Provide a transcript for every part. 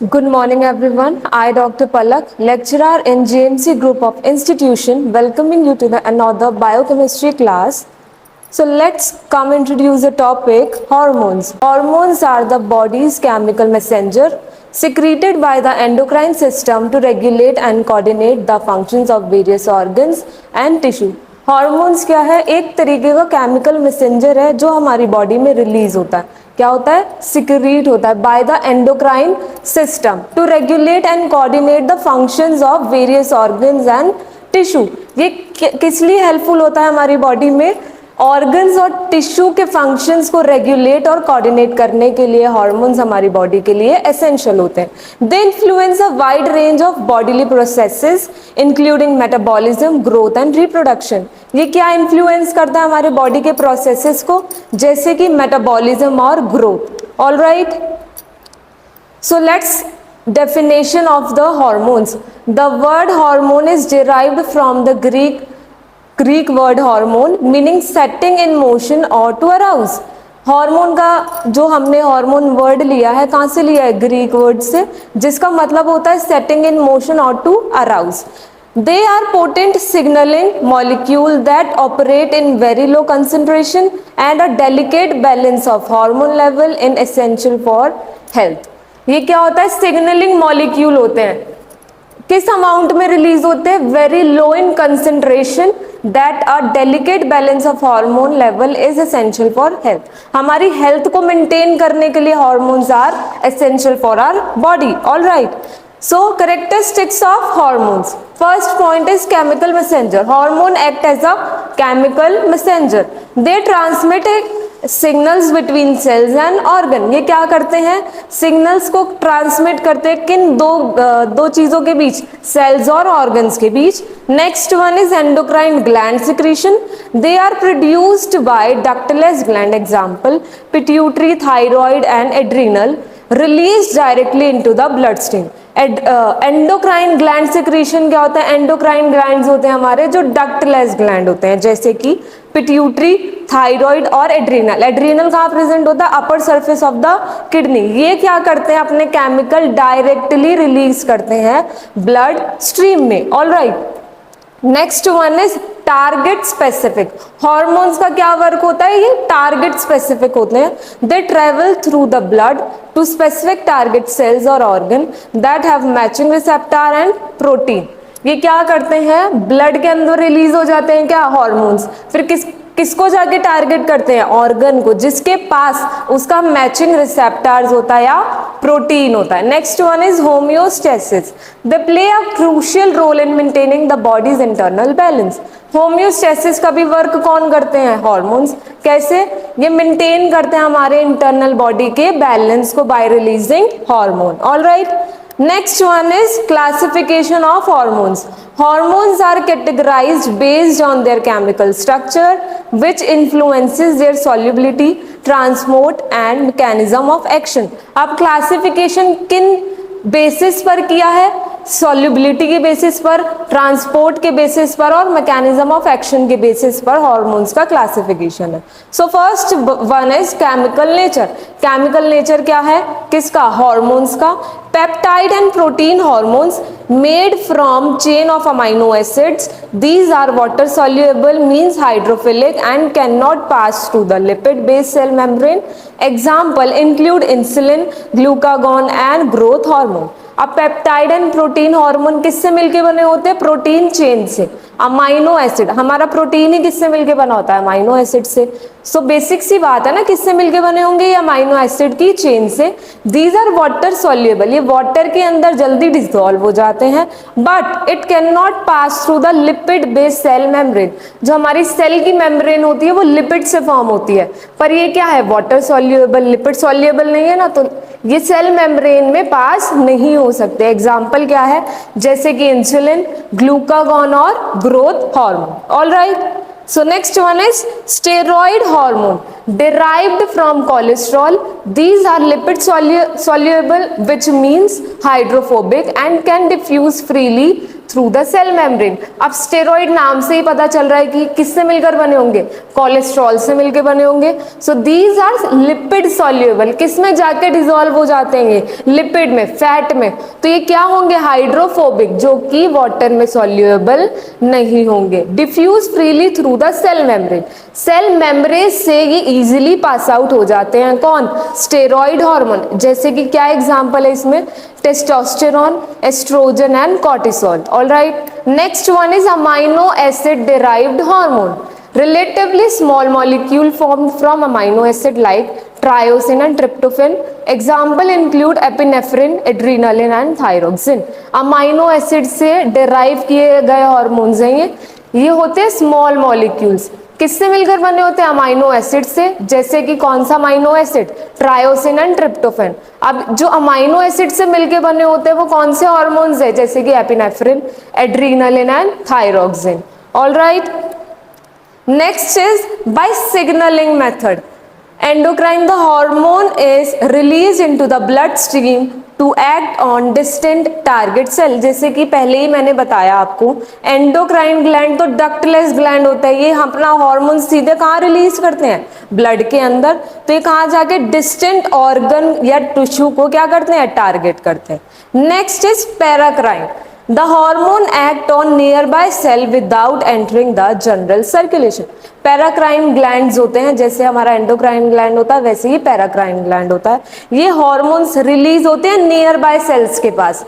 Good morning, everyone. I, Dr. Palak, lecturer in GMC Group of Institution, welcoming you to another biochemistry class. So let's come introduce the topic hormones. Hormones are the body's chemical messenger secreted by the endocrine system to regulate and coordinate the functions of various organs and tissue. Hormones क्या है? एक तरीके का chemical messenger है जो हमारी body में release होता है. क्या होता है? सिक्रीट होता है by the endocrine system to regulate and coordinate the functions of various organs and tissue. ये किस लिए हेल्पफुल होता है हमारी बॉडी में? ऑर्गन्स और टिश्यू के फंक्शंस को रेगुलेट और कोऑर्डिनेट करने के लिए हॉर्मोन्स हमारी बॉडी के लिए एसेंशियल होते हैं. They influence a wide range of bodily processes including metabolism, growth and reproduction. ये क्या इन्फ्लुएंस करता है हमारे बॉडी के प्रोसेसेस को? जैसे कि मेटाबॉलिज्म और growth. All right, so let's definition of the hormones. The word hormone is derived from the Greek word hormone meaning setting in motion or to arouse. Hormone का जो हमने हार्मोन वर्ड लिया है, कहाँ से लिया है? ग्रीक वर्ड से, जिसका मतलब होता है सेटिंग इन मोशन और to arouse. They are potent signaling molecule that operate in very low concentration and a delicate balance of hormone level in essential for health. ये क्या होता है? सिग्नलिंग मॉलिक्यूल होते हैं. किस अमाउंट में रिलीज होते हैं? Very low in concentration that a delicate balance of hormone level is essential for health. हमारी हेल्थ को मेंटेन करने के लिए hormones are essential for our body. All right, so characteristics of hormones. First point is chemical messenger. Hormone act as a chemical messenger. They transmit signals between cells and organ. ये क्या करते हैं? Signals को transmit करते हैं किन दो चीजों के बीच? सेल्स और ऑर्गन्स के बीच. Next one is endocrine gland secretion. They are produced by ductless gland, example pituitary, thyroid and adrenal, release directly into the blood stream. Endocrine gland secretion क्या होता है? एंडोक्राइन ग्लैंड्स होते हैं हमारे जो डक्टलेस ग्लैंड होते हैं, जैसे कि पिट्यूटरी, थायराइड और एड्रिनल. एड्रिनल कहाँ प्रेजेंट होता है? Upper surface of the kidney. ये क्या करते हैं? अपने केमिकल डायरेक्टली रिलीज करते हैं ब्लड स्ट्रीम में. All right, next one is target specific. Hormones का क्या वर्क होता है? ये टारगेट स्पेसिफिक होते हैं. They travel through the blood to specific target cells और organ that have matching receptor and protein. ये क्या करते हैं? ब्लड के अंदर रिलीज हो जाते हैं क्या? हॉर्मोन्स. फिर किसको जाके टारगेट करते हैं? ऑर्गन को, जिसके पास उसका मैचिंग रिसेप्टर्स होता है या प्रोटीन होता है. Next one is homeostasis. They play a crucial role in maintaining the body's internal balance. Homeostasis का भी वर्क कौन करते हैं? हॉर्मोन्स. कैसे? ये मेंटेन करते हैं हमारे इंटरनल बॉडी के बैलेंस को bye releasing hormone. All right, next one is classification of hormones. Hormones are categorized based on their chemical structure which influences their solubility, transport and mechanism of action. अब classification किन basis पर किया है? Solubility के basis पर, transport के basis पर और मैकेनिज्म ऑफ एक्शन के बेसिस पर हार्मोन्स का क्लासिफिकेशन है. So first one is chemical nature. Chemical nature क्या है? किसका? हार्मोन्स का. Peptide and protein hormones made from chain of amino acids. These are water soluble, means hydrophilic and cannot pass through the lipid based cell membrane. Example include insulin, glucagon and growth hormone. अब peptide and protein hormone किससे मिलके बने होते हैं? Protein chain से. Amino acid, हमारा protein ही किससे मिलके बना होता है? अमाइनो एसिड से. सो बेसिक सी बात है ना, किससे मिलके बने होंगे? ये अमाइनो एसिड की चेन से. These are water soluble. ये वाटर के अंदर जल्दी डिसॉल्व हो जाते हैं. But it can not pass through the lipid based cell membrane. जो हमारी सेल की मेम्ब्रेन होती है वो लिपिड से फॉर्म होती है, पर ये क्या है? Water soluble. लिपिड सॉल्युबल नहीं है ना, तो ये सेल मेम्ब्रेन में पास नहीं हो सकते. एग्जाम्पल क्या है? जैसे कि इंसुलिन, ग्लूकागॉन और growth hormone. All right, so next one is steroid hormone derived from cholesterol. These are lipid soluble which means hydrophobic and can diffuse freely through the cell membrane. अब steroid नाम से ही पता चल रहा है कि किससे मिलकर बने होंगे? कोलेस्ट्रॉल से मिलके बने होंगे। So these are lipid soluble, किस में जाके डिसॉल्व हो जाते हैं, लिपिड में, फैट में। तो ये क्या होंगे, हाइड्रोफोबिक, जो कि वाटर में सॉल्युबल नहीं होंगे। Diffuse freely through the cell membrane, cell membrane से ये इजीली पास आउट हो जाते हैं। कौन, स्टेरॉइड हार्मोन, जैसे कि क्या एग्जांपल है इसमें, testosterone, oestrogen and cortisol. Alright, next one is amino acid derived hormone, relatively small molecule formed from amino acid like triosin and tryptophan. Example include epinephrine, adrenaline and thyroxine. Amino acid से derive किए गए hormones हैं ये होते हैं small molecules. किससे मिलकर बने होते हैं, अमाइनो एसिड से। जैसे कि कौन सा amino acid, tyrosine and tryptophan. अब जो अमाइनो एसिड से मिलकर बने होते हैं वो कौन से हार्मोन्स है, जैसे कि epinephrine, adrenaline and thyroxine. Alright, next is by signaling method. Endocrine, the hormone is released into the blood stream to act on distant target cell। जैसे कि पहले ही मैंने बताया आपको, एंडोक्राइन ग्लैंड तो डक्टलेस ग्लैंड होता है, ये अपना हार्मोन सीधे कहाँ रिलीज करते हैं, ब्लड के अंदर। तो ये कहाँ जाके डिस्टेंट ऑर्गन या टिश्यू को क्या करते हैं, टारगेट करते हैं। Next is paracrine, the hormone act on nearby cell without entering the general circulation। Paracrine glands होते हैं, जैसे हमारा एंडोक्राइन ग्लैंड होता है वैसे ही पैराक्राइन ग्लैंड होता है। ये हार्मोन्स रिलीज होते हैं नियर बाय सेल्स के पास,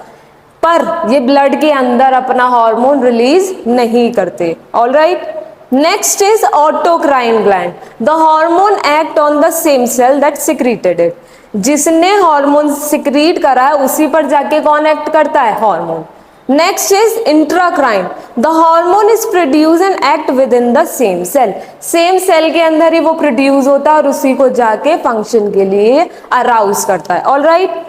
पर ये ब्लड के अंदर अपना हार्मोन रिलीज नहीं करते। Alright, next is autocrine gland, the hormone act on the same cell that secreted it. जिसने हार्मोन सिक्रीट करा है उसी पर जाके कौन एक्ट करता है, hormone. Next is intracrine, the hormone is produce and act within the same cell. Same cell के अंदर ही वो प्रोड्यूस होता है और उसी को जाके फंक्शन के लिए अराउज करता है। Alright,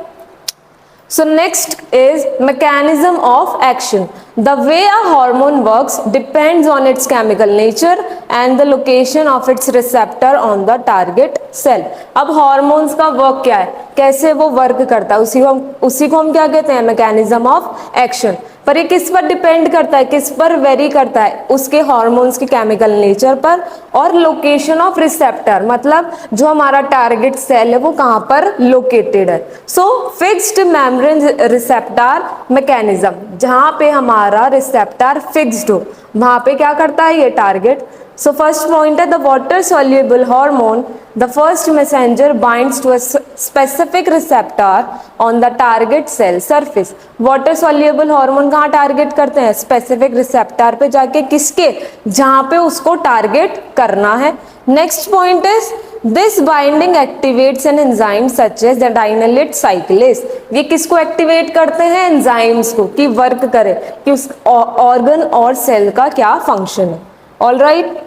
so next is mechanism of action. The way a hormone works depends on its chemical nature and the location of its receptor on the target cell। अब hormones का work क्या है, कैसे वो work करता है, उसी को हम क्या कहते हैं, mechanism of action। पर ये किस पर डिपेंड करता है, किस पर वेरी करता है, उसके हार्मोन्स के केमिकल नेचर पर और लोकेशन ऑफ रिसेप्टर, मतलब जो हमारा टारगेट सेल है वो कहाँ पर लोकेटेड है। सो फिक्स्ड मेम्ब्रेन रिसेप्टर मैकेनिज्म, जहाँ पे हमारा रिसेप्टर फिक्स्ड हो वहाँ पे क्या करता है ये टारगेट। सो फर्स्ट पॉइंट है the water soluble hormone, the first messenger binds to a specific receptor on the target cell surface. Water soluble hormone कहाँ टारगेट करते हैं, स्पेसिफिक रिसेप्टर पे जाके, किसके, जहाँ पे उसको टारगेट करना है। Next point is this binding activates an enzyme such as adenylate cyclase. ये किसको एक्टिवेट करते हैं, एंजाइम्स को, कि वर्क करे कि उस ऑर्गन और सेल का क्या फंक्शन है। Alright,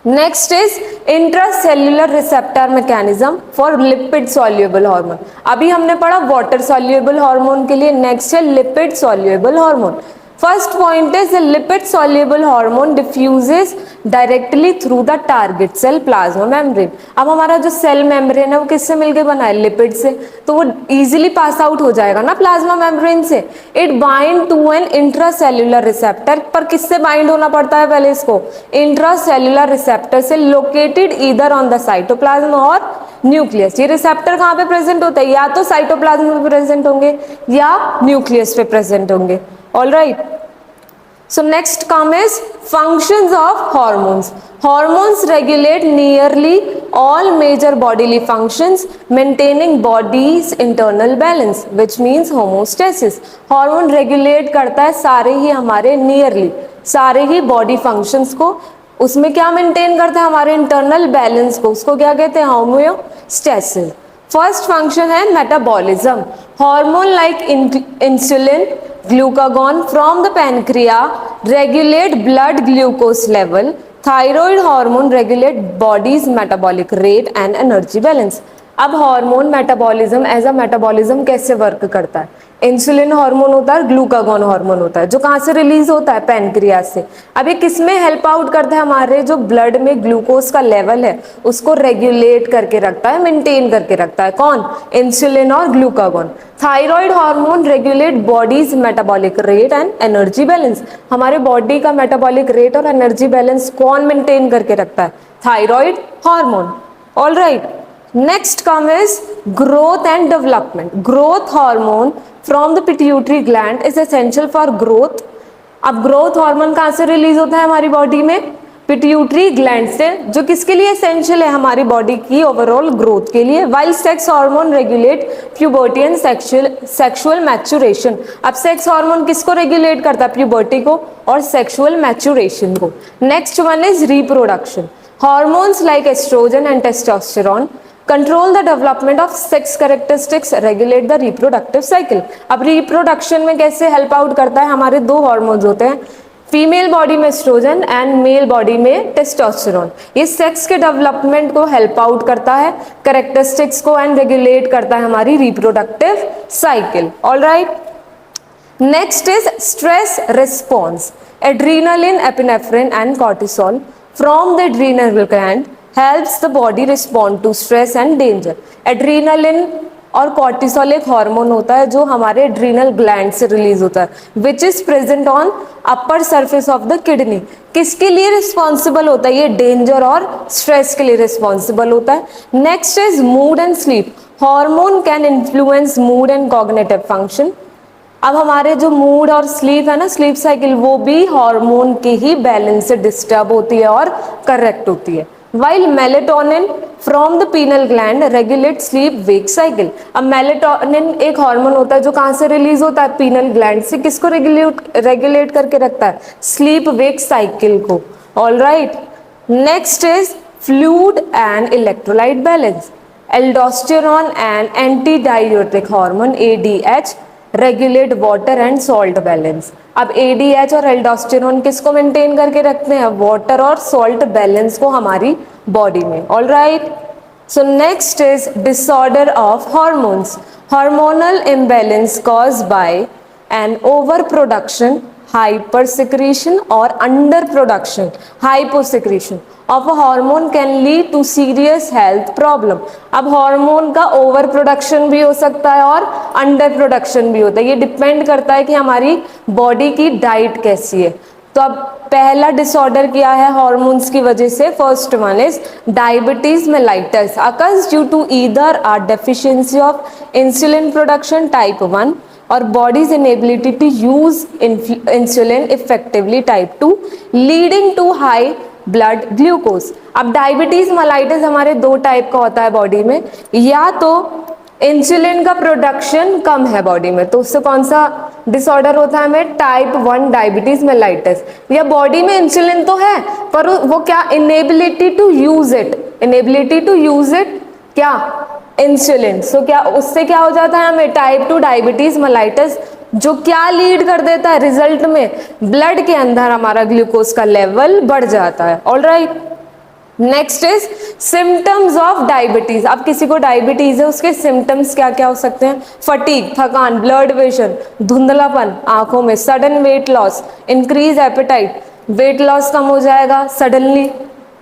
next is intracellular receptor mechanism for lipid soluble hormone. अभी हमने पढ़ा वाटर सॉल्युबल हार्मोन के लिए, नेक्स्ट है lipid soluble hormone. First point is the lipid soluble hormone diffuses directly through the target cell plasma membrane. अब हमारा जो cell membrane है वो किससे मिलकर बना है, लिपिड से, तो वो इजीली पास आउट हो जाएगा ना प्लाज्मा मेम्ब्रेन से। It bind to an intracellular receptor, पर किससे बाइंड होना पड़ता है पहले इसको, इंट्रासेल्युलर रिसेप्टर से, located either on the cytoplasm और न्यूक्लियस। ये रिसेप्टर कहाँ पे प्रेजेंट होता है, या तो साइटोप्लाज्म में प्रेजेंट होंगे या न्यूक्लियस पे प्रेजेंट होंगे। Alright, so next come is functions of hormones. Hormones regulate nearly all major bodily functions, maintaining body's internal balance, which means homeostasis। Hormone regulate करता है सारे ही हमारे nearly सारे ही body functions को, उसमें क्या मेंटेन करता है, हमारे इंटरनल बैलेंस को, उसको क्या कहते हैं, होम्योस्टेसिस। फर्स्ट फंक्शन है metabolism. Hormone like insulin, glucagon from the pancreas regulate blood glucose level। thyroid hormone regulate body's metabolic rate and energy balance। अब hormone metabolism, as a metabolism कैसे work करता है, इंसुलिन हार्मोन होता है, glucagon hormone होता है, जो कहाँ से रिलीज होता है, पैनक्रियास से। अब ये किस में हेल्प आउट करता है, हमारे जो ब्लड में ग्लूकोज का लेवल है उसको रेगुलेट करके रखता है, मेंटेन करके रखता है, कौन, इंसुलिन और glucagon. Thyroid hormone regulate bodies metabolic rate and energy balance. हमारे बॉडी का मेटाबॉलिक रेट और एनर्जी बैलेंस कौन मेंटेन करके रखता है, thyroid hormone. All right. Next come is growth and development. Growth hormone from the pituitary gland is essential for growth. अब growth hormone कहाँ से रिलीज होता है हमारी बॉडी में? पिट्यूटरी ग्लैंड से, जो किसके लिए एसेंशियल है? हमारी बॉडी की ओवरऑल ग्रोथ के लिए. While sex hormone regulate puberty and sexual maturation. अब सेक्स हार्मोन किसको रेगुलेट करता है? प्यूबर्टी को और सेक्सुअल मैच्योरेशन को. Next one is reproduction. Hormones like oestrogen and testosterone control the development of sex characteristics, regulate the reproductive cycle. अब reproduction में कैसे हेल्प आउट करता है? हमारे दो हार्मोन्स होते हैं, फीमेल बॉडी में एस्ट्रोजन एंड मेल बॉडी में टेस्टोस्टेरोन. ये सेक्स के डेवलपमेंट को हेल्प आउट करता है, कैरेक्टरिस्टिक्स को, एंड रेगुलेट करता है हमारी reproductive cycle. Alright. Next is stress response. Adrenaline, epinephrine and cortisol from the adrenal gland helps the body respond to stress and danger. Adrenaline और cortisol एक hormone होता है जो हमारे एड्रीनल ग्लैंड से रिलीज होता है, which is present on upper surface of the kidney. किसके लिए रिस्पॉन्सिबल होता है? ये डेंजर और स्ट्रेस के लिए रिस्पॉन्सिबल होता है. Next is mood and sleep. Hormone can influence mood and cognitive function. अब हमारे जो मूड और स्लीप है ना, स्लीप साइकिल, वो भी हार्मोन के ही बैलेंस से डिस्टर्ब होती है और करेक्ट होती है. While melatonin from the pineal gland regulate sleep wake cycle. अब मेलेटोनिन एक हार्मोन होता है जो कहाँ से रिलीज होता है? पीनल ग्लैंड से. किसको रेगुलेट करके रखता है? स्लीप वेक साइकिल को. All right. Next is fluid and electrolyte balance. Aldosterone and anti diuretic hormone ADH regulate water and salt balance. अब ADH और एल्डोस्टेरोन किसको मेंटेन करके रखते हैं? वाटर और सॉल्ट बैलेंस को हमारी बॉडी में. All right. So next is disorder of hormones. Hormonal imbalance caused by an over production, hyper secretion और under production, hyposecretion of a hormone can lead to serious health problem. अब hormone का over production भी हो सकता है और under production भी होता है. ये डिपेंड करता है कि हमारी बॉडी की डाइट कैसी है. तो अब पहला डिसऑर्डर क्या है हार्मोन्स की वजह से? First one is diabetes mellitus occurs due to either a deficiency of insulin production type 1 और body's inability to use insulin effectively type 2 leading to high blood glucose. अब डायबिटीज मेलाइटिस हमारे दो type का होता है बॉडी में. या तो इंसुलिन का प्रोडक्शन कम है बॉडी में, तो उससे कौन सा डिसऑर्डर होता है हमें? Type 1 diabetes mellitus. या बॉडी में इंसुलिन तो है पर वो क्या? Inability to use it. Inability to use it क्या? इंसुलिन. सो क्या उससे क्या हो जाता है हमें? टाइप 2 डायबिटीज मेलाइटिस, जो क्या लीड कर देता है रिजल्ट में? ब्लड के अंदर हमारा ग्लूकोज का लेवल बढ़ जाता है. All right. Next is symptoms of diabetes. अब किसी को डायबिटीज है, उसके सिम्टम्स क्या क्या हो सकते हैं? फटीग, थकान, ब्लड विजन, धुंधलापन आंखों में, sudden weight loss, increase appetite, weight loss कम हो जाएगा सडनली,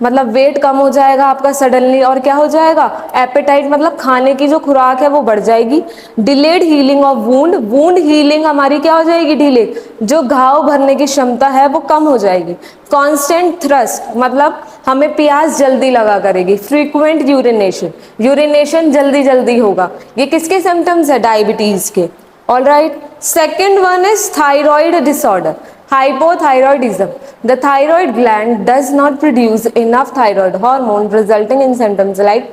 मतलब वेट कम हो जाएगा आपका सडनली. और क्या हो जाएगा? एपेटाइट, मतलब खाने की जो खुराक है वो बढ़ जाएगी. Delayed healing of wound. Wound healing हमारी क्या हो जाएगी? डिले. जो घाव भरने की क्षमता है वो कम हो जाएगी. कांस्टेंट थ्रस्ट, मतलब हमें प्यास जल्दी लगा करेगी. फ्रीक्वेंट यूरिनेशन, यूरिनेशन जल्दी जल्दी होगा. ये किसके सिम्टम्स है? डायबिटीज के. All right. Second one is thyroid disorder. Hypothyroidism. The thyroid gland does not produce enough thyroid hormone, resulting in symptoms like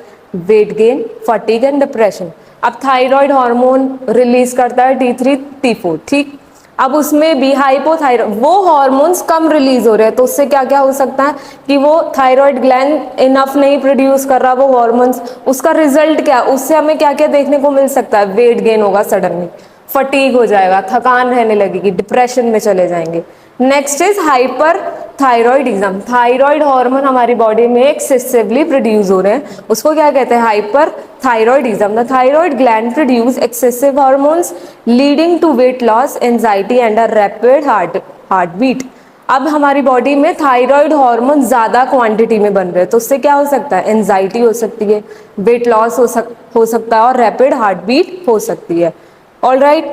weight gain, fatigue and depression. अब thyroid hormone release करता है T3, T4. ठीक. अब उसमें भी hypothyroid, वो hormones कम release हो रहे हैं, तो उससे क्या क्या हो सकता है कि वो थायराइड ग्लैंड इनफ नहीं प्रोड्यूस कर रहा वो हार्मोन्स. उसका रिजल्ट क्या? उससे हमें क्या क्या देखने को मिल सकता है? वेट गेन होगा सडनली, फटीग हो जाएगा, थकान रहने लगेगी, डिप्रेशन में चले जाएंगे. Next is hyperthyroidism. Thyroid hormone हमारी बॉडी में एक्सेसिवली प्रोड्यूस हो रहे हैं, उसको क्या कहते हैं? Hyperthyroidism. The thyroid gland produce excessive hormones leading to weight loss, anxiety and a rapid heartbeat. अब हमारी बॉडी में थायराइड हार्मोन ज्यादा क्वांटिटी में बन रहे हैं, तो उससे क्या हो सकता है? एंजाइटी हो सकती है, वेट लॉस हो सकता है और रैपिड हार्ट बीट हो सकती है. All right.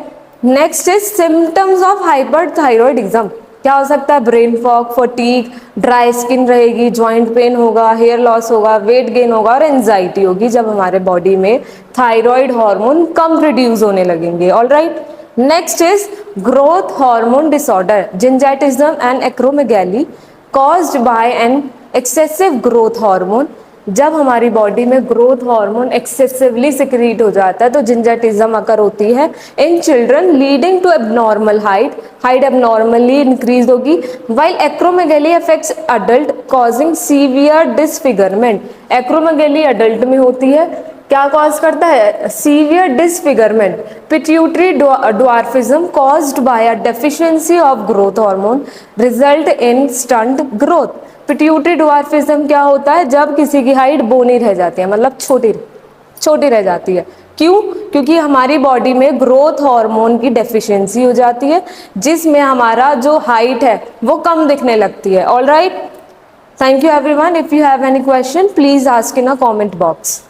Next is symptoms of hyperthyroidism. क्या हो सकता है? Brain fog, fatigue, dry skin रहेगी, जॉइंट पेन होगा, हेयर लॉस होगा, वेट गेन होगा और एंजाइटी होगी जब हमारे बॉडी में थायराइड हार्मोन कम प्रोड्यूस होने लगेंगे। Alright, next is growth hormone disorder, gigantism and acromegaly caused by an excessive growth hormone. जब हमारी बॉडी में ग्रोथ हार्मोन एक्सेसिवली सिक्रीट हो जाता है तो जिंजाटिज्म अकर होती है in children, leading to abnormal height, height abnormally increase होगी। While acromegaly affects adult causing severe disfigurement. Acromegaly adult में होती है, क्या कॉज करता है? Severe disfigurement. Pituitary dwarfism caused by a deficiency of growth hormone result in stunt growth. Pituitary dwarfism क्या होता है? जब किसी की हाइट बोनी रह जाती है, मतलब छोटी रह जाती है। क्यों? क्योंकि हमारी बॉडी में ग्रोथ हार्मोन की डेफिशिएंसी हो जाती है जिसमें हमारा जो हाइट है वो कम दिखने लगती है। All right, thank you everyone. If you have any question please ask in a comment box.